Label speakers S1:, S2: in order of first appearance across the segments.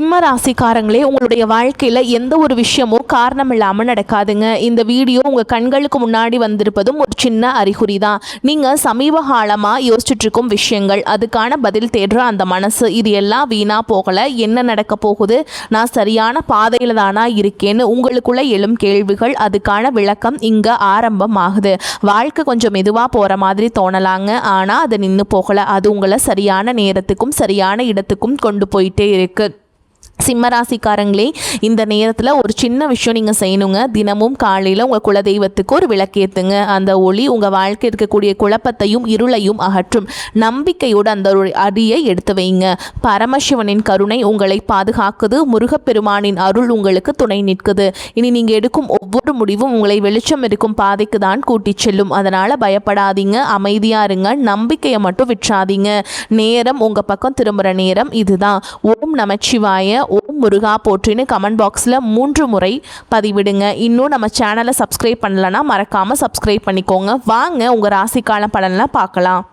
S1: சிம்ம ராசிக்காரங்களே, உங்களுடைய வாழ்க்கையில் எந்த ஒரு விஷயமும் காரணம் இல்லாமல் நடக்காதுங்க. இந்த வீடியோ உங்கள் கண்களுக்கு முன்னாடி வந்திருப்பதும் ஒரு சின்ன அறிகுறி தான். நீங்கள் சமீப காலமாக யோசிச்சுட்ருக்கும் விஷயங்கள், அதுக்கான பதில் தேடுற அந்த மனசு, இது எல்லாம் வீணாக போகலை. என்ன நடக்க போகுது, நான் சரியான பாதையில் தானா இருக்கேன்னு உங்களுக்குள்ளே எழும் கேள்விகள், அதுக்கான விளக்கம் இங்கே ஆரம்பமாகுது. வாழ்க்கை கொஞ்சம் மெதுவாக போகிற மாதிரி தோணலாங்க, ஆனால் அது நின்று போகலை. அது உங்களை சரியான நேரத்துக்கும் சரியான இடத்துக்கும் கொண்டு போயிட்டே இருக்குது. சிம்மராசிக்காரங்களே, இந்த நேரத்தில் ஒரு சின்ன விஷயம் நீங்கள் செய்யணுங்க. தினமும் காலையில் உங்கள் குலதெய்வத்துக்கு ஒரு விளக்கேற்றுங்க. அந்த ஒளி உங்கள் வாழ்க்கை இருக்கக்கூடிய குழப்பத்தையும் இருளையும் அகற்றும். நம்பிக்கையோடு அந்த அடியை எடுத்து வைங்க. பரமசிவனின் கருணை உங்களை பாதுகாக்குது. முருகப்பெருமானின் அருள் உங்களுக்கு துணை நிற்குது. இனி நீங்கள் எடுக்கும் ஒவ்வொரு முடிவும் உங்களை வெளிச்சம் இருக்கும் பாதைக்கு தான் கூட்டி செல்லும். அதனால் பயப்படாதீங்க, அமைதியாக இருங்க. நம்பிக்கையை மட்டும் விற்றாதீங்க. நேரம் உங்கள் பக்கம் திரும்புகிற நேரம் இதுதான். ஓம் நமச்சிவாய, ஓம் முருகா போற்றின்னு கமெண்ட் பாக்ஸில் 3 முறை பதிவிடுங்க. இன்னும் நம்ம சேனலை சப்ஸ்கிரைப் பண்ணலன்னா மறக்காமல் சப்ஸ்கிரைப் பண்ணிக்கோங்க. வாங்க உங்கள் ராசிக்கால பலன்லாம் பார்க்கலாம்.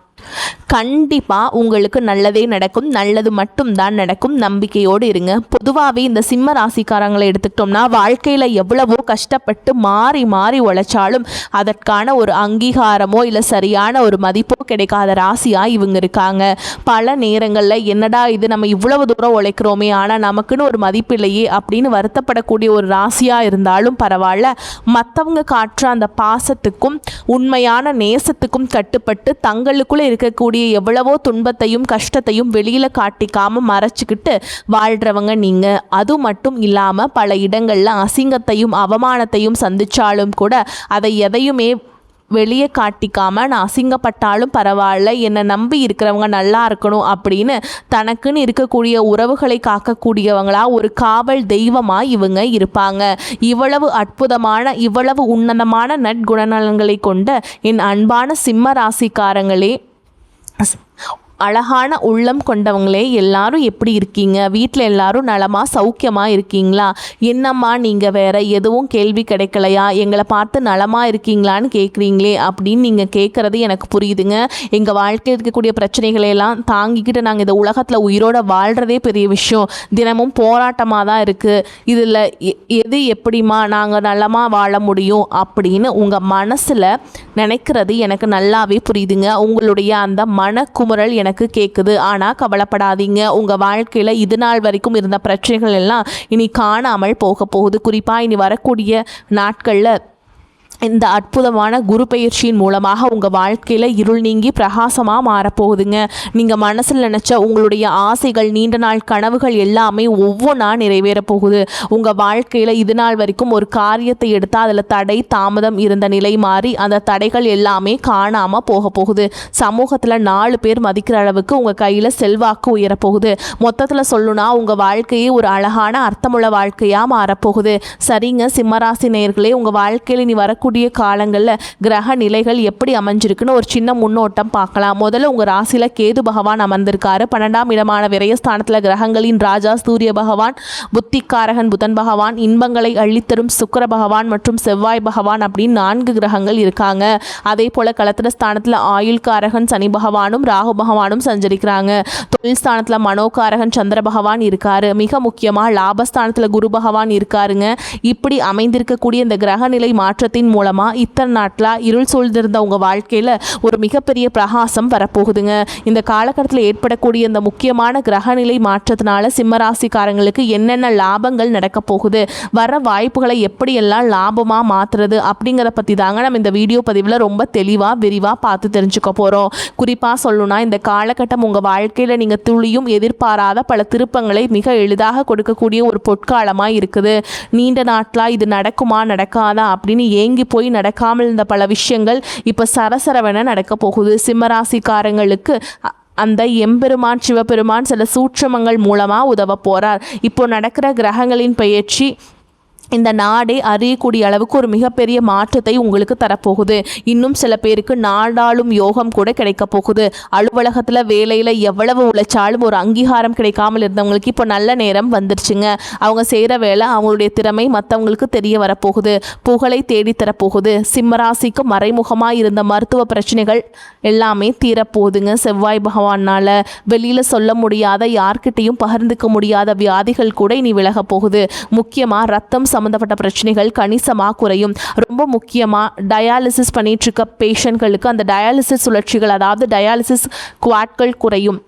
S1: கண்டிப்பாக உங்களுக்கு நல்லதே நடக்கும். நல்லது மட்டும்தான் நடக்கும். நம்பிக்கையோடு இருங்க. பொதுவாகவே இந்த சிம்ம ராசிக்காரங்களை எடுத்துக்கிட்டோம்னா, வாழ்க்கையில் எவ்வளவோ கஷ்டப்பட்டு மாறி மாறி உழைச்சாலும் அதற்கான ஒரு அங்கீகாரமோ இல்லை சரியான ஒரு மதிப்போ கிடைக்காத ராசியாக இவங்க இருக்காங்க. பல நேரங்களில் என்னடா இது, நம்ம இவ்வளவு தூரம் உழைக்கிறோமே, ஆனால் நமக்குன்னு ஒரு மதிப்பு இல்லையே அப்படின்னு வருத்தப்படக்கூடிய ஒரு ராசியாக இருந்தாலும் பரவாயில்ல, மற்றவங்க காட்டுற அந்த பாசத்துக்கும் உண்மையான நேசத்துக்கும் கட்டுப்பட்டு தங்களுக்குள்ளே இருக்கக்கூடிய எவ்வளவோ துன்பத்தையும் கஷ்டத்தையும் வெளியில காட்டிக்காம மறைச்சிக்கிட்டு வாழ்றவங்க நீங்க. அது மட்டும் இல்லாம பல இடங்கள்ல அசிங்கத்தையும் அவமானத்தையும் சந்திச்சாலும் கூட அதை எதையுமே வெளியே காட்டிக்காம, நான் அசிங்கப்பட்டாலும் பரவாயில்ல, என்னை நம்பி இருக்கிறவங்க நல்லா இருக்கணும் அப்படின்னு தனக்குன்னு இருக்கக்கூடிய உறவுகளை காக்கக்கூடியவங்களா ஒரு காவல் தெய்வமாக இவங்க இருப்பாங்க. இவ்வளவு அற்புதமான, இவ்வளவு உன்னதமான நற்குணநலன்களை கொண்ட என் அன்பான சிம்ம ராசிக்காரங்களே, அழகான உள்ளம் கொண்டவங்களே, எல்லாரும் எப்படி இருக்கீங்க? வீட்டில் எல்லாரும் நலமாக சௌக்கியமாக இருக்கீங்களா? என்னம்மா நீங்கள் வேற எதுவும் கேள்வி கிடைக்கலையா? எங்களை பார்த்து நலமாக இருக்கீங்களான்னு கேட்குறீங்களே அப்படின்னு நீங்கள் கேட்குறது எனக்கு புரியுதுங்க. எங்கள் வாழ்க்கையில் இருக்கக்கூடிய பிரச்சனைகளையெல்லாம் தாங்கிக்கிட்டு நாங்கள் இந்த உலகத்தில் உயிரோட வாழ்கிறதே பெரிய விஷயம். தினமும் போராட்டமாக தான் இருக்குது. இதில் எது எப்படிமா நாங்கள் நலமாக வாழ முடியும் அப்படின்னு உங்கள் மனசில் நினைக்கிறது எனக்கு நல்லாவே புரியுதுங்க. உங்களுடைய அந்த மனக்குமுறல் எனக்கு கேட்குது. ஆனால் கவலைப்படாதீங்க, உங்கள் வாழ்க்கையில் இது நாள் வரைக்கும் இருந்த பிரச்சனைகள் எல்லாம் இனி காணாமல் போக போகுது. குறிப்பாக இனி வரக்கூடிய நாட்களில் இந்த அற்புதமான குரு பயிற்சியின் மூலமாக உங்கள் வாழ்க்கையில் இருள் நீங்கி பிரகாசமாக மாறப்போகுதுங்க. நீங்கள் மனசில் நினச்ச உங்களுடைய ஆசைகள், நீண்ட நாள் கனவுகள் எல்லாமே ஒவ்வொன்றா நிறைவேறப் போகுது. உங்கள் வாழ்க்கையில் இது நாள் வரைக்கும் ஒரு காரியத்தை எடுத்தால் அதில் தடை தாமதம் இருந்த நிலை மாறி அந்த தடைகள் எல்லாமே காணாமல் போக போகுது. சமூகத்தில் 4 பேர் மதிக்கிற அளவுக்கு உங்கள் கையில் செல்வாக்கு உயரப்போகுது. மொத்தத்தில் சொல்லணும்னா உங்கள் வாழ்க்கையே ஒரு அழகான அர்த்தமுள்ள வாழ்க்கையாக மாறப்போகுது. சரிங்க சிம்மராசி நேயர்களே, உங்கள் வாழ்க்கையில் நீ வரக்கூடிய காலங்களில் கிரக நிலைகள் எப்படி அமைஞ்சிருக்குன்னு ஒரு சின்ன முன்னோட்டம் பார்க்கலாம். முதல்ல உங்கள் ராசியில் கேது பகவான் அமர்ந்திருக்காரு. 12ஆம் இடமான விரயஸ்தானத்தில் கிரகங்களின் ராஜா சூரிய பகவான், புத்திக்காரகன் புதன் பகவான், இன்பங்களை அள்ளித்தரும் சுக்கிர பகவான் மற்றும் செவ்வாய் பகவான் அப்படின்னு 4 கிரகங்கள் இருக்காங்க. அதே போல் களத்திர ஸ்தானத்தில் ஆயுள்காரகன் சனி பகவானும் ராகு பகவானும் சஞ்சரிக்கிறாங்க. தொழில் ஸ்தானத்தில் மனோகாரகன் சந்திர பகவான் இருக்காரு. மிக முக்கியமாக லாபஸ்தானத்தில் குரு பகவான் இருக்காருங்க. இப்படி அமைந்திருக்கக்கூடிய இந்த கிரகநிலை மாற்றத்தின் மூலமாக இத்தனை நாட்களாக இருள் சூழ்ந்திருந்த உங்கள் வாழ்க்கையில் ஒரு மிகப்பெரிய பிரகாசம் வரப்போகுதுங்க. இந்த காலகட்டத்தில் ஏற்படக்கூடிய இந்த முக்கியமான கிரகநிலை மாற்றத்தினால சிம்மராசிக்காரங்களுக்கு என்னென்ன லாபங்கள் நடக்க போகுது, வர வாய்ப்புகளை எப்படியெல்லாம் லாபமாக மாற்றுறது அப்படிங்கிறத பற்றி தாங்க நம்ம இந்த வீடியோ பதிவில் ரொம்ப தெளிவாக விரிவாக பார்த்து தெரிஞ்சுக்க போகிறோம். குறிப்பாக சொல்லணும்னா இந்த காலகட்டம் உங்கள் வாழ்க்கையில் நீங்கள் துளியும் எதிர்பாராத பல திருப்பங்களை மிக எளிதாக கொடுக்கக்கூடிய ஒரு பொற்காலமாக இருக்குது. நீண்ட நாட்களாக இது நடக்குமா நடக்காதா அப்படின்னு ஏங்கி போய் நடக்காமல் இருந்த பல விஷயங்கள் இப்போ சரசரவென நடக்க போகுது. சிம்மராசிக்காரங்களுக்கு அந்த எம்பெருமான் சிவபெருமான் சில சூட்சமங்கள் மூலமாக உதவ போகிறார். இப்போ நடக்கிற கிரகங்களின் பெயர்ச்சி இந்த நாடே அறியக்கூடிய அளவுக்கு ஒரு மிகப்பெரிய மாற்றத்தை உங்களுக்கு தரப்போகுது. இன்னும் சில பேருக்கு நாடாளும் யோகம் கூட கிடைக்க போகுது. அலுவலகத்தில் வேலையில் எவ்வளவு உழைச்சாலும் ஒரு அங்கீகாரம் கிடைக்காமல் இருந்தவங்களுக்கு இப்போ நல்ல நேரம் வந்துருச்சுங்க. அவங்க செய்கிற வேலை அவங்களுடைய திறமை மற்றவங்களுக்கு தெரிய வரப்போகுது. புகழை தேடித்தரப்போகுது. சிம்மராசிக்கு மறைமுகமாக இருந்த மருத்துவ பிரச்சனைகள் எல்லாமே தீரப்போகுதுங்க. செவ்வாய் பகவானால் வெளியில் சொல்ல முடியாத, யார்கிட்டையும் பகிர்ந்துக்க முடியாத வியாதிகள் கூட இனி விலக போகுது. முக்கியமாக ரத்தம் சம்மந்தப்பட்ட பிரச்சனைகள் கணிசமாக குறையும். ரொம்ப முக்கியமாக டயாலிசிஸ் பண்ணிட்டு இருக்க பேஷண்ட்களுக்கு அந்த டயாலிசிஸ் சுழற்சிகள், அதாவது டயாலிசிஸ் குவாட்கள் குறையும்.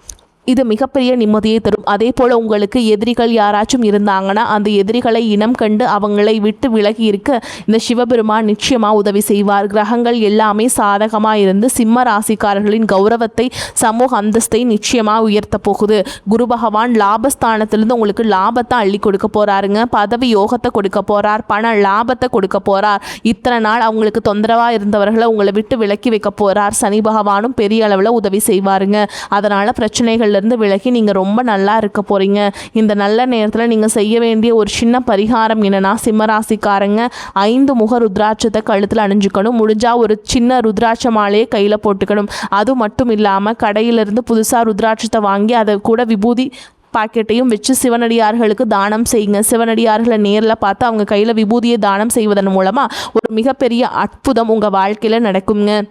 S1: இது மிகப்பெரிய நிம்மதியை தரும். அதே போல் உங்களுக்கு எதிரிகள் யாராச்சும் இருந்தாங்கன்னா அந்த எதிரிகளை இனம் கண்டு அவங்களை விட்டு விலகி இருக்க இந்த சிவபெருமான் நிச்சயமாக உதவி செய்வார். கிரகங்கள் எல்லாமே சாதகமாக இருந்து சிம்ம ராசிக்காரர்களின் கௌரவத்தை, சமூக அந்தஸ்தை நிச்சயமாக உயர்த்த போகுது. குரு பகவான் லாபஸ்தானத்திலிருந்து உங்களுக்கு லாபத்தை அள்ளி கொடுக்க போகிறாருங்க. பதவி யோகத்தை கொடுக்க போகிறார். பண லாபத்தை கொடுக்க போகிறார். இத்தனை நாள் அவங்களுக்கு தொந்தரவாக இருந்தவர்களை உங்களை விட்டு விலக்கி வைக்க போகிறார். சனி பகவானும் பெரிய அளவில் உதவி செய்வாருங்க. அதனால் பிரச்சனைகள் இருந்து விலகி நீங்கள் ரொம்ப நல்லா இருக்க போகிறீங்க. இந்த நல்ல நேரத்தில் நீங்கள் செய்ய வேண்டிய ஒரு சின்ன பரிகாரம் என்னென்னா, சிம்மராசிக்காரங்க 5 முக ருத்ராட்சத்தை கழுத்தில் அணிஞ்சுக்கணும். முடிஞ்சால் ஒரு சின்ன ருத்ராட்ச மாலையை கையில் போட்டுக்கணும். அது மட்டும் இல்லாமல் கடையிலிருந்து புதுசாக ருத்ராட்சத்தை வாங்கி அதை கூட விபூதி பாக்கெட்டையும் வச்சு சிவனடியார்களுக்கு தானம் செய்யுங்க. சிவனடியார்களை நேரில் பார்த்து அவங்க கையில் விபூதியை தானம் செய்வதன் மூலமாக ஒரு மிகப்பெரிய அற்புதம் உங்கள் வாழ்க்கையில் நடக்குங்க.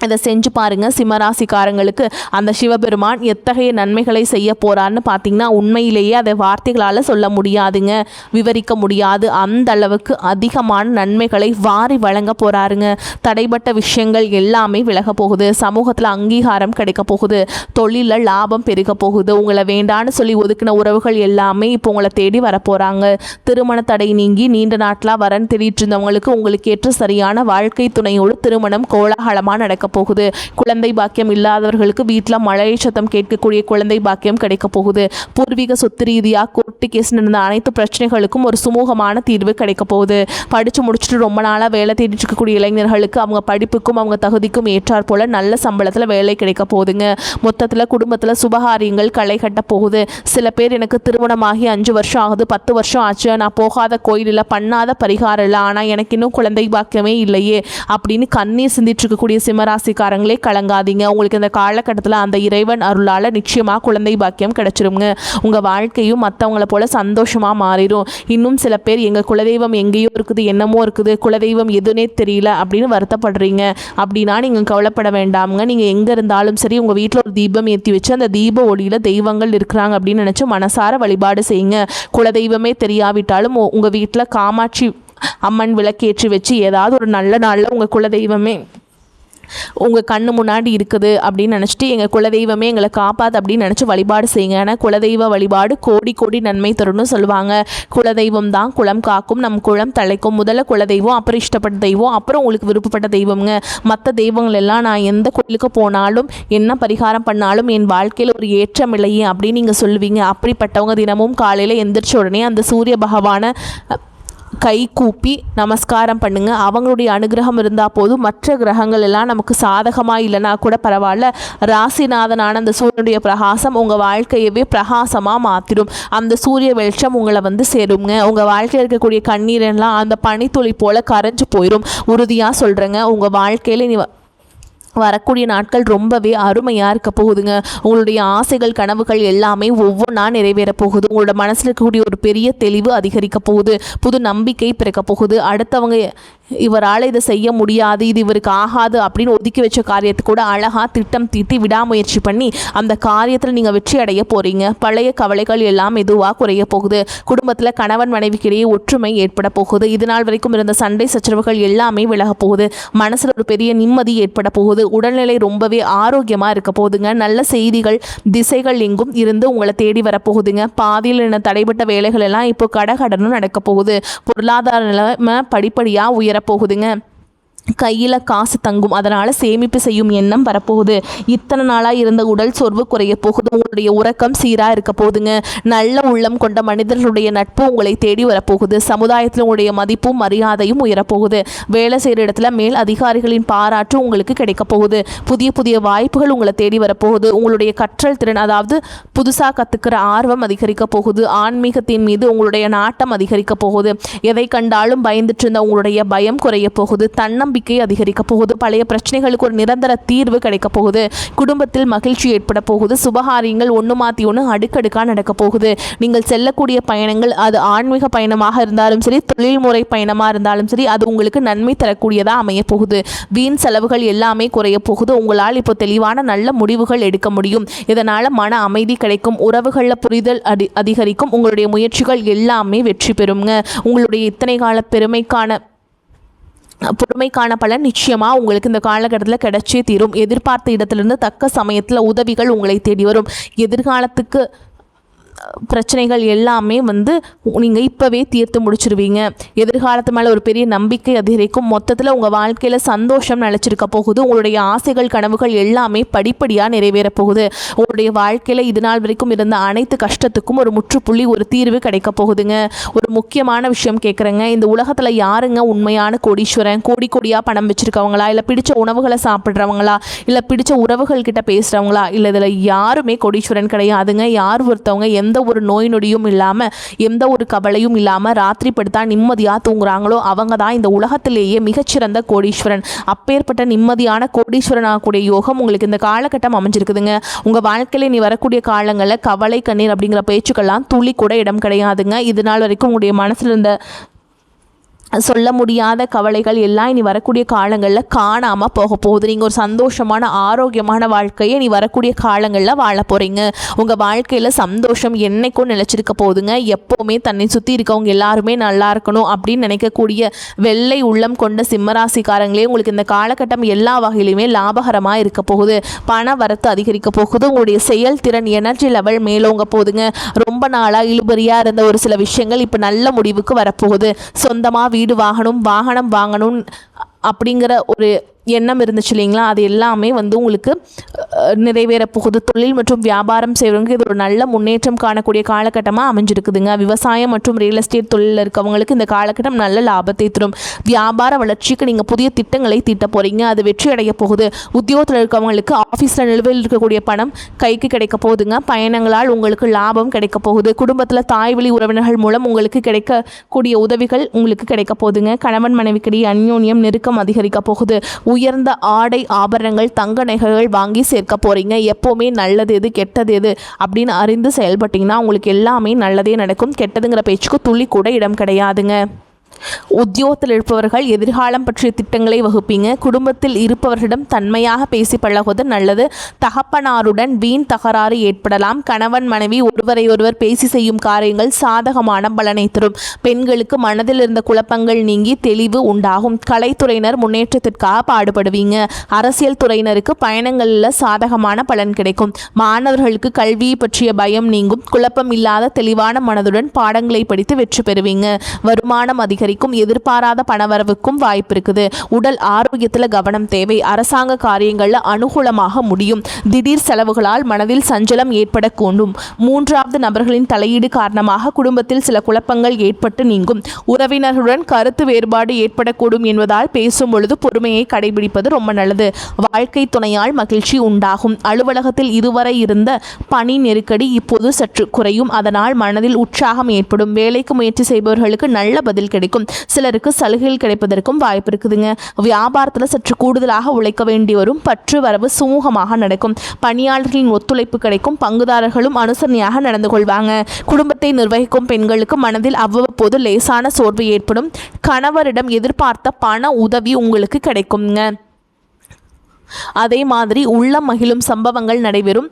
S1: இதை செஞ்சு பாருங்கள். சிம்மராசிக்காரங்களுக்கு அந்த சிவபெருமான் எத்தகைய நன்மைகளை செய்ய போகிறான்னு பார்த்தீங்கன்னா உண்மையிலேயே அதை வார்த்தைகளால் சொல்ல முடியாதுங்க, விவரிக்க முடியாது. அந்த அளவுக்கு அதிகமான நன்மைகளை வாரி வழங்க போகிறாருங்க. தடைப்பட்ட விஷயங்கள் எல்லாமே விலக போகுது. சமூகத்தில் அங்கீகாரம் கிடைக்க போகுது. தொழிலில் லாபம் பெருக போகுது. உங்களை வேண்டான்னு சொல்லி ஒதுக்கின உறவுகள் எல்லாமே இப்போ உங்களை தேடி வரப்போகிறாங்க. திருமண தடை நீங்கி நீண்ட நாட்களாக வரன் தேடிட்டு இருந்தவங்களுக்கு உங்களுக்கு ஏற்ற சரியான வாழ்க்கை துணையோடு திருமணம் கோலாகலமாக நடக்க போகுது. குழந்தை பாக்கியம் இல்லாதவர்களுக்கு வீட்டில் மழை சத்தம் கேட்கக்கூடிய குழந்தை பாக்கியம் கிடைக்க போகுது. பூர்வீக சொத்து ரீதியாக கோர்ட்டு கேஸ் நடந்த அனைத்து பிரச்சனைகளுக்கும் ஒரு சுமூகமான தீர்வு கிடைக்க போகுது. படித்து முடிச்சுட்டு ரொம்ப நாளாக வேலை தேடிட்டு இருக்கக்கூடிய இளைஞர்களுக்கு அவங்க படிப்புக்கும் அவங்க தகுதிக்கும் ஏற்றாற் போல நல்ல சம்பளத்தில் வேலை கிடைக்க போகுதுங்க. மொத்தத்தில் குடும்பத்தில் சுபகாரியங்கள் களை கட்ட போகுது. சில பேர் எனக்கு திருமணமாகி 5 வருஷம் ஆகுது, 10 வருஷம் ஆச்சு, நான் போகாத கோயிலில் பண்ணாத பரிகாரம் இல்லை, ஆனால் எனக்கு இன்னும் குழந்தை பாக்கியமே இல்லையே அப்படின்னு கண்ணீர் சிந்திட்டு இருக்கக்கூடிய சிம்மராசிக்காரங்களே கலங்காதீங்க. உங்களுக்கு இந்த காலகட்டத்தில் அந்த இறைவன் அருளால் நிச்சயமாக குழந்தை பாக்கியம் கிடைச்சிருங்க. உங்கள் வாழ்க்கையும் மற்றவங்கள போல சந்தோஷமாக மாறிடும். இன்னும் சில பேர் எங்கள் குலதெய்வம் எங்கேயோ இருக்குது, என்னமோ இருக்குது, குலதெய்வம் எதுனே தெரியல அப்படின்னு வருத்தப்படுறீங்க. அப்படின்னா நீங்கள் கவலைப்பட வேண்டாமுங்க. நீங்கள் எங்கே இருந்தாலும் சரி உங்கள் வீட்டில் ஒரு தீபம் ஏற்றி வச்சு அந்த தீப ஒளியில் தெய்வங்கள் இருக்கிறாங்க அப்படின்னு நினச்சி மனசார வழிபாடு செய்யுங்க. குலதெய்வமே தெரியாவிட்டாலும் உங்கள் வீட்டில் காமாட்சி அம்மன் விளக்கேற்றி வச்சு ஏதாவது ஒரு நல்ல நாளில் உங்கள் குலதெய்வமே உங்கள் கண்ணு முன்னாடி இருக்குது அப்படின்னு நினச்சிட்டு எங்கள் குலதெய்வமே எங்களை காப்பாது அப்படின்னு நினச்சி வழிபாடு செய்யுங்க. ஏன்னா குலதெய்வ வழிபாடு கோடி கோடி நன்மை தரும்னு சொல்லுவாங்க. குலதெய்வம் தான் குலம் காக்கும், நம் குலம் தலைக்கும். முதல்ல குலதெய்வம், அப்புறம் இஷ்டப்பட்ட தெய்வம், அப்புறம் உங்களுக்கு விருப்பப்பட்ட தெய்வங்க. மற்ற தெய்வங்கள் எல்லாம் நான் எந்த கோயிலுக்கு போனாலும் என்ன பரிகாரம் பண்ணாலும் என் வாழ்க்கையில் ஒரு ஏற்றம் இல்லையே அப்படின்னு நீங்கள் சொல்லுவீங்க. அப்படிப்பட்டவங்க தினமும் காலையில் எந்திரிச்ச உடனே அந்த சூரிய பகவானை கை கூப்பி நமஸ்காரம் பண்ணுங்க. அவங்களுடைய அனுகிரகம் இருந்தால் போதும். மற்ற கிரகங்கள் எல்லாம் நமக்கு சாதகமாக இல்லைனா கூட பரவாயில்ல, ராசிநாதனான அந்த சூரியனுடைய பிரகாசம் உங்கள் வாழ்க்கையவே பிரகாசமாக மாற்றிடும். அந்த சூரிய வெளிச்சம் உங்களை வந்து சேருங்க. உங்கள் வாழ்க்கையில் இருக்கக்கூடிய கண்ணீரெல்லாம் அந்த பனித்துளி போல் கரைஞ்சு போயிடும். உறுதியாக சொல்கிறேங்க, உங்கள் வாழ்க்கையில் நீ வரக்கூடிய நாட்கள் ரொம்பவே அருமையாக இருக்க போகுதுங்க. உங்களுடைய ஆசைகள் கனவுகள் எல்லாமே ஒவ்வொன்றா நிறைவேற போகுது. உங்களோட மனசில் இருக்கக்கூடிய ஒரு பெரிய தெளிவு அதிகரிக்க போகுது. புது நம்பிக்கை பிறக்க போகுது. அடுத்தவங்க இவரால் இதை செய்ய முடியாது, இது இவருக்கு ஆகாது அப்படின்னு ஒதுக்கி வச்ச காரியத்தை கூட அழகாக திட்டம் தீட்டி விடாமுயற்சி பண்ணி அந்த காரியத்தில் நீங்கள் வெற்றி அடைய போகிறீங்க. பழைய கவலைகள் எல்லாம் மெதுவாக குறைய போகுது. குடும்பத்தில் கணவன் மனைவிக்கிடையே ஒற்றுமை ஏற்பட போகுது. இதனால் வரைக்கும் இருந்த சண்டை சச்சரவுகள் எல்லாமே விலக போகுது. மனசில் ஒரு பெரிய நிம்மதி ஏற்பட போகுது. உடல்நிலை ரொம்பவே ஆரோக்கியமாக இருக்க போகுதுங்க. நல்ல செய்திகள் திசைகள் எங்கும் இருந்து உங்களை தேடி வரப்போகுதுங்க. பாதியில் என்ன தடைப்பட்ட வேலைகள் எல்லாம் இப்போ கடகடனும் நடக்க போகுது. பொருளாதார நிலைமை படிப்படியாக உயரப்போகுதுங்க. கையில் காசு தங்கும், அதனால் சேமிப்பு செய்யும் எண்ணம் வரப்போகுது. இத்தனை நாளாக இருந்த உடல் சோர்வு குறைய போகுது. உங்களுடைய உறக்கம் சீராக இருக்க போகுதுங்க. நல்ல உள்ளம் கொண்ட மனிதர்களுடைய நட்பு உங்களை தேடி வரப்போகுது. சமுதாயத்தில் உங்களுடைய மதிப்பும் மரியாதையும் உயரப்போகுது. வேலை செய்கிற இடத்துல மேல் அதிகாரிகளின் பாராட்டு உங்களுக்கு கிடைக்க போகுது. புதிய புதிய வாய்ப்புகள் உங்களை தேடி வரப்போகுது. உங்களுடைய கற்றல் திறன், அதாவது புதுசாக கற்றுக்கிற ஆர்வம் அதிகரிக்க போகுது. ஆன்மீகத்தின் மீது உங்களுடைய நாட்டம் அதிகரிக்க போகுது. எதை கண்டாலும் பயந்துட்டு இருந்த உங்களுடைய பயம் குறைய போகுது. தன்னம்பிக்கை அதிகரிக்க போகுது. பழைய பிரச்சனைகளுக்கு ஒரு நிரந்தர தீர்வு கிடைக்க போகுது. குடும்பத்தில் மகிழ்ச்சி ஏற்பட போகுது. சுபகாரியங்கள் ஒன்று மாற்றி ஒன்று அடுக்கடுக்காக நடக்க போகுது. நீங்கள் செல்லக்கூடிய பயணங்கள், அது ஆன்மீக பயணமாக இருந்தாலும் சரி, தொழில்முறை பயணமாக இருந்தாலும் சரி, அது உங்களுக்கு நன்மை தரக்கூடியதாக அமைய போகுது. வீண் செலவுகள் எல்லாமே குறைய போகுது. உங்களால் இப்போ தெளிவான நல்ல முடிவுகள் எடுக்க முடியும். இதனால் மன அமைதி கிடைக்கும். உறவுகளில் புரிதல் அதிகரிக்கும். உங்களுடைய முயற்சிகள் எல்லாமே வெற்றி பெறுங்க. உங்களுடைய இத்தனை கால பொறுமைக்கான பலன் நிச்சயமாக உங்களுக்கு இந்த காலகட்டத்தில் கிடைச்சே தீரும். எதிர்பார்த்த இடத்துலேருந்து தக்க சமயத்தில் உதவிகள் உங்களை தேடி வரும். எதிர்காலத்துக்கு பிரச்சனைகள் எல்லாமே நீங்கள் இப்போவே தீர்த்து முடிச்சிருவீங்க. எதிர்காலத்து மேலே ஒரு பெரிய நம்பிக்கை அதிகரிக்கும். மொத்தத்தில் உங்கள் வாழ்க்கையில் சந்தோஷம் நிலச்சிருக்க போகுது. உங்களுடைய ஆசைகள் கனவுகள் எல்லாமே படிப்படியாக நிறைவேற போகுது. உங்களுடைய வாழ்க்கையில் இது நாள் வரைக்கும் இருந்த அனைத்து கஷ்டத்துக்கும் ஒரு முற்றுப்புள்ளி, ஒரு தீர்வு கிடைக்க போகுதுங்க. ஒரு முக்கியமான விஷயம் கேட்குறேங்க. இந்த உலகத்தில் யாருங்க உண்மையான கோடீஸ்வரன்? கோடி கோடியாக பணம் வச்சுருக்கவங்களா, இல்லை பிடிச்ச உணவுகளை சாப்பிட்றவங்களா, இல்லை பிடிச்ச உறவுகள் கிட்ட பேசுகிறவங்களா? இல்லை இதில் யாருமே கோடீஸ்வரன் கிடையாதுங்க. யார் ஒருத்தவங்க எந்த ஒரு நோய் நொடியும் இல்லாமல், எந்த ஒரு கவலையும் இல்லாமல் ராத்திரி படுத்தா நிம்மதியாக தூங்குறாங்களோ அவங்க தான் இந்த உலகத்திலேயே மிகச்சிறந்த கோடீஸ்வரன். அப்பேற்பட்ட நிம்மதியான கோடீஸ்வரன் ஆகக்கூடிய யோகம் உங்களுக்கு இந்த காலகட்டம் அமைஞ்சிருக்குதுங்க. உங்கள் வாழ்க்கையில் நீ வரக்கூடிய காலங்களில் கவலை கண்ணீர் அப்படிங்கிற பேச்சுக்கெல்லாம் துளி கூட இடம் கிடையாதுங்க. இது நாள் வரைக்கும் உங்களுடைய மனசில் இருந்த சொல்ல முடியாத கவலைகள் எல்லாம் இனி வரக்கூடிய காலங்களில் காணாமல் போக போகுது. நீங்கள் ஒரு சந்தோஷமான ஆரோக்கியமான வாழ்க்கையை நீ வரக்கூடிய காலங்களில் வாழ போகிறீங்க. உங்கள் வாழ்க்கையில் சந்தோஷம் என்னைக்கும் நிலச்சிருக்க போகுதுங்க. எப்போவுமே தன்னை சுற்றி இருக்கவங்க எல்லாருமே நல்லா இருக்கணும் அப்படின்னு நினைக்கக்கூடிய வெள்ளை உள்ளம் கொண்ட சிம்மராசிக்காரங்களே உங்களுக்கு இந்த காலகட்டம் எல்லா வகையிலுமே லாபகரமாக இருக்க போகுது. பண வரத்து அதிகரிக்க போகுது. உங்களுடைய செயல்திறன், எனர்ஜி லெவல் மேலோங்க போகுதுங்க. ரொம்ப நாளாக இழுபறியாக இருந்த ஒரு சில விஷயங்கள் இப்போ நல்ல முடிவுக்கு வரப்போகுது. சொந்தமாக வீடு வாகனம் வாங்கணும் அப்படிங்கிற ஒரு எண்ணம் இருந்துச்சு இல்லைங்களா, அது எல்லாமே உங்களுக்கு நிறைவேற போகுது. தொழில் மற்றும் வியாபாரம் செய்கிறவங்க இது ஒரு நல்ல முன்னேற்றம் காணக்கூடிய காலகட்டமாக அமைஞ்சிருக்குதுங்க. விவசாயம் மற்றும் ரியல் எஸ்டேட் தொழிலில் இருக்கவங்களுக்கு இந்த காலகட்டம் நல்ல லாபத்தை தரும். வியாபார வளர்ச்சிக்கு நீங்கள் புதிய திட்டங்களை தீட்ட போகிறீங்க. அது வெற்றி அடைய போகுது. உத்தியோகத்தில் இருக்கவங்களுக்கு ஆஃபீஸில் நிலுவையில் இருக்கக்கூடிய பணம் கைக்கு கிடைக்க போகுதுங்க. பயணங்களால் உங்களுக்கு லாபம் கிடைக்க போகுது. குடும்பத்தில் தாய்வழி உறவினர்கள் மூலம் உங்களுக்கு கிடைக்கக்கூடிய உதவிகள் உங்களுக்கு கிடைக்க போகுதுங்க. கணவன் மனைவிக்கிடையே அந்யோன்யம் நெருக்கம் அதிகரிக்க போகுது. உயர்ந்த ஆடை ஆபரணங்கள் தங்க நகைகள் வாங்கி சேர்க்க போகிறீங்க. எப்போவுமே நல்லது எது கெட்டது எது அப்படின்னு அறிந்து செயல்பட்டிங்கன்னா உங்களுக்கு எல்லாமே நல்லதே நடக்கும். கெட்டதுங்கிற பேச்சுக்கு துளி கூட இடம் கிடையாதுங்க. உத்தியோகத்தில் இருப்பவர்கள் எதிர்காலம் பற்றிய திட்டங்களை வகுப்பீங்க. குடும்பத்தில் இருப்பவர்களிடம் தன்மையாக பேசி பழகுவது நல்லது. தகப்பனாருடன் வீண் தகராறு ஏற்படலாம். கணவன் மனைவி ஒருவரை ஒருவர் பேசி செய்யும் காரியங்கள் சாதகமான பலனை தரும். பெண்களுக்கு மனதில் இருந்த குழப்பங்கள் நீங்கி தெளிவு உண்டாகும். கலைத்துறையினர் முன்னேற்றத்திற்காக பாடுபடுவீங்க. அரசியல் துறையினருக்கு பயணங்களில் சாதகமான பலன் கிடைக்கும். மாணவர்களுக்கு கல்வியை பற்றிய பயம் நீங்கும். குழப்பம் இல்லாத தெளிவான மனதுடன் பாடங்களை படித்து வெற்றி பெறுவீங்க. வருமானம் அதிகரிக்கும். எதிர்பாராத பணவரவுக்கும் வாய்ப்பு இருக்குது. உடல் ஆரோக்கியத்தில் கவனம் தேவை. அரசாங்க காரியங்களில் அனுகூலமாக முடியும். திடீர் செலவுகளால் மனதில் சஞ்சலம் ஏற்படக்கூடும். மூன்றாவது நபர்களின் தலையீடு காரணமாக குடும்பத்தில் சில குழப்பங்கள் ஏற்பட்டு நீங்கும். உறவினர்களுடன் கருத்து வேறுபாடு ஏற்படக்கூடும் என்பதால் பேசும் பொழுது பொறுமையை கடைபிடிப்பது ரொம்ப நல்லது. வாழ்க்கை துணையால் மகிழ்ச்சி உண்டாகும். அலுவலகத்தில் இதுவரை இருந்த பணி நெருக்கடி இப்போது சற்று குறையும். அதனால் மனதில் உற்சாகம் ஏற்படும். வேலைக்கு முயற்சி செய்பவர்களுக்கு நல்ல பதில் கிடைக்கும். சிலருக்கு சலுகைகள் கிடைப்பதற்கும் வாய்ப்பு இருக்குதுங்க. வியாபாரத்தில் சற்று கூடுதலாக உழைக்க வேண்டி வரும். பற்று வரவு சுமூகமாக நடக்கும். பணியாளர்களின் ஒத்துழைப்பு கிடைக்கும். பங்குதாரர்களும் அனுசரணையாக நடந்து கொள்வாங்க. குடும்பத்தை நிர்வகிக்கும் பெண்களுக்கு மனதில் அவ்வப்போது லேசான சோர்வு ஏற்படும். கணவரிடம் எதிர்பார்த்த பண உதவி உங்களுக்கு கிடைக்குங்க. அதே மாதிரி உள்ள மகிழும் சம்பவங்கள் நடைபெறும்.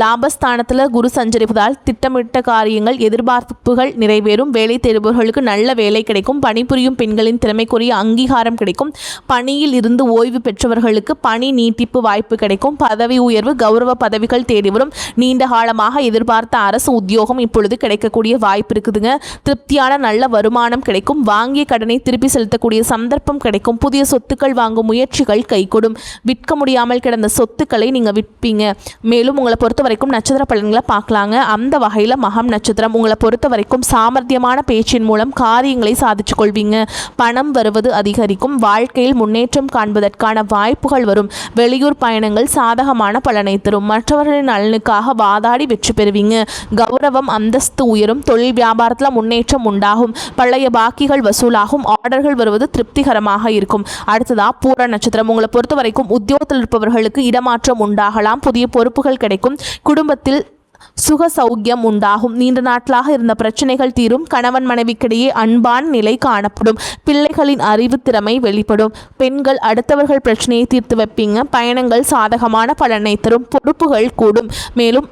S1: லாபஸ்தானத்தில் குரு சஞ்சரிப்பதால் திட்டமிட்ட காரியங்கள், எதிர்பார்ப்புகள் நிறைவேறும். வேலை தேடுபவர்களுக்கு நல்ல வேலை கிடைக்கும். பணிபுரியும் பெண்களின் திறமைக்குரிய அங்கீகாரம் கிடைக்கும். பணியில் இருந்து ஓய்வு பெற்றவர்களுக்கு பணி நீட்டிப்பு வாய்ப்பு கிடைக்கும். பதவி உயர்வு, கௌரவ பதவிகள் தேடி வரும். நீண்ட காலமாக எதிர்பார்த்த அரசு உத்தியோகம் இப்பொழுது கிடைக்கக்கூடிய வாய்ப்பு இருக்குதுங்க. திருப்தியான நல்ல வருமானம் கிடைக்கும். வாங்கிய கடனை திருப்பி செலுத்தக்கூடிய சந்தர்ப்பம் கிடைக்கும். புதிய சொத்துக்கள் வாங்கும் முயற்சிகள் கைகூடும். விற்க முடியாமல் கிடந்த சொத்துக்களை நீங்கள் விற்பீங்க. மேலும் உங்களை பொறுத்த வரைக்கும் நட்சத்திர பலன்களை பார்க்கலாங்க. அந்த வகையில் மகம் நட்சத்திரம் உங்களை பொறுத்த வரைக்கும் சாமர்த்தியமான பேச்சின் மூலம் காரியங்களை சாதிச்சு கொள்வீங்க. பணம் வருவது அதிகரிக்கும். வாழ்க்கையில் முன்னேற்றம் காண்பதற்கான வாய்ப்புகள் வரும். வெளியூர் பயணங்கள் சாதகமான பலனை தரும். மற்றவர்களின் நலனுக்காக வாதாடி வெற்றி பெறுவீங்க. கௌரவம், அந்தஸ்து உயரும். தொழில் வியாபாரத்தில் முன்னேற்றம் உண்டாகும். பழைய பாக்கிகள் வசூலாகும். ஆர்டர்கள் வருவது திருப்திகரமாக இருக்கும். அடுத்ததா பூர நட்சத்திரம் உங்களை பொறுத்த வரைக்கும் உத்தியோகத்தில் இருப்பவர்களுக்கு இடமாற்றம் உண்டாகலாம். புதிய பொறுப்புகள் கிடைக்கும். குடும்பத்தில் சுக சௌக்கியம் உண்டாகும். நீண்ட நாட்களாக இருந்த பிரச்சனைகள் தீரும். கணவன் மனைவிக்கிடையே அன்பான நிலை காணப்படும். பிள்ளைகளின் அறிவு திறமை வெளிப்படும். பெண்கள் அடுத்தவர்கள் பிரச்சனையை தீர்த்து வைப்பீங்க. பயணங்கள் சாதகமான பலனை தரும். பொறுப்புகள் கூடும். மேலும்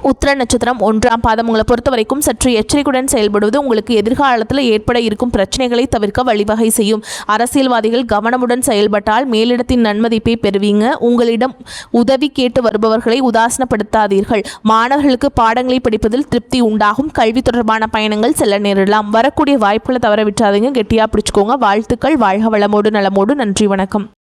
S1: உத்திர நட்சத்திரம் 1ஆம் பாதம் உங்களை பொறுத்த வரைக்கும் சற்று எச்சரிக்கையுடன் செயல்படுவது உங்களுக்கு எதிர்காலத்தில் ஏற்பட இருக்கும் பிரச்சனைகளை தவிர்க்க வழிவகை செய்யும். அரசியல்வாதிகள் கவனமுடன் செயல்பட்டால் மேலிடத்தின் நன்மதிப்பை பெறுவீங்க. உங்களிடம் உதவி கேட்டு வருபவர்களை உதாசீனப்படுத்தாதீர்கள். மாணவர்களுக்கு பாடங்களை படிப்பதில் திருப்தி உண்டாகும். கல்வி தொடர்பான பயணங்கள் செல்ல நேரிடலாம். வரக்கூடிய வாய்ப்புகளை தவற விட்டாதீங்க. கெட்டியாக பிடிச்சுக்கோங்க. வாழ்த்துக்கள். வாழ்க வளமோடு நலமோடு. நன்றி, வணக்கம்.